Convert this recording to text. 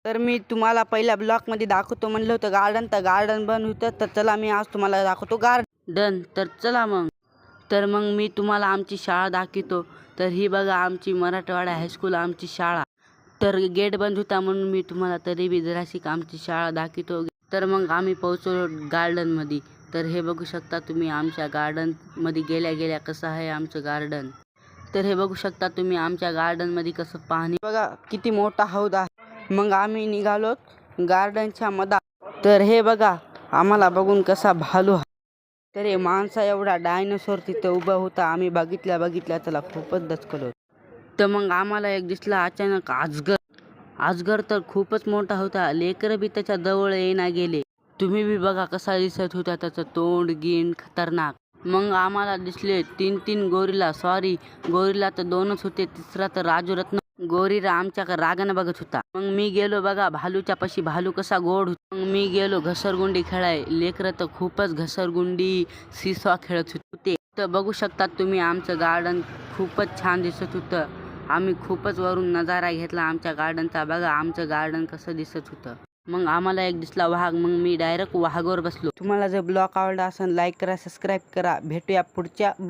तर मी तुम्हाला पहिल्या ब्लॉकमध्ये दाखवतो म्हणलं होतं गार्डन, तर गार्डन बंद होतं. तर चला मी आज तुम्हाला दाखवतो गार्डन. तर चला मग. तर मग मी तुम्हाला आमची शाळा दाखवतो. तर ही बघा आमची मराठवाडा हायस्कूल आमची शाळा. तर गेट बंद होता म्हणून मी तुम्हाला तरी बी जराशी आमची शाळा दाखवतो. तर मग आम्ही पोहोचलो गार्डनमध्ये. तर हे बघू शकता तुम्ही आमच्या गार्डनमध्ये गेल्या गेल्या कसं आहे आमचं गार्डन. तर हे बघू शकता तुम्ही आमच्या गार्डनमध्ये कसं पाणी बघा किती मोठा हौद आहे. मग आम्ही निघालो गार्डनच्या मधात. तर हे बघा आम्हाला बघून कसा भालू आहे. तर हे माणसा एवढा डायनोसॉर तिथं उभा होता. आम्ही बघितल्या त्याला खूपच दचकलो. तर मग आम्हाला एक दिसला अचानक आजगर तर खूपच मोठा होता. लेकरं बी त्याच्या जवळ येईना गेले. तुम्ही बी बघा कसा दिसत होता त्याचं तोंड गिन खतरनाक. मग आम्हाला दिसले तीन गोरिला तर 2च होते. तिसरा तर राजूरत्न गोरिला आमच्या रागानं बघत होता. मग मी गेलो बघा भालूच्या पाशी. भालू कसा गोड होता. मग मी गेलो घसरगुंडी खेळाय. लेकरं तर खूपच घसरगुंडी सीसॉ खेळत होते. तर बघू शकता तुम्ही आमचं गार्डन खूपच छान दिसत होतं. आम्ही खूपच वरून नजारा घेतला आमच्या गार्डनचा. बघा आमचं गार्डन कसं दिसत होतं. मग आम्हाला एक दिसला वाघ. मग मी डायरेक्ट वाघावर बसलो. तुम्हाला जर ब्लॉग आवडला असेल लाईक करा, सबस्क्राईब करा. भेटूया पुढच्या ब्लॉग.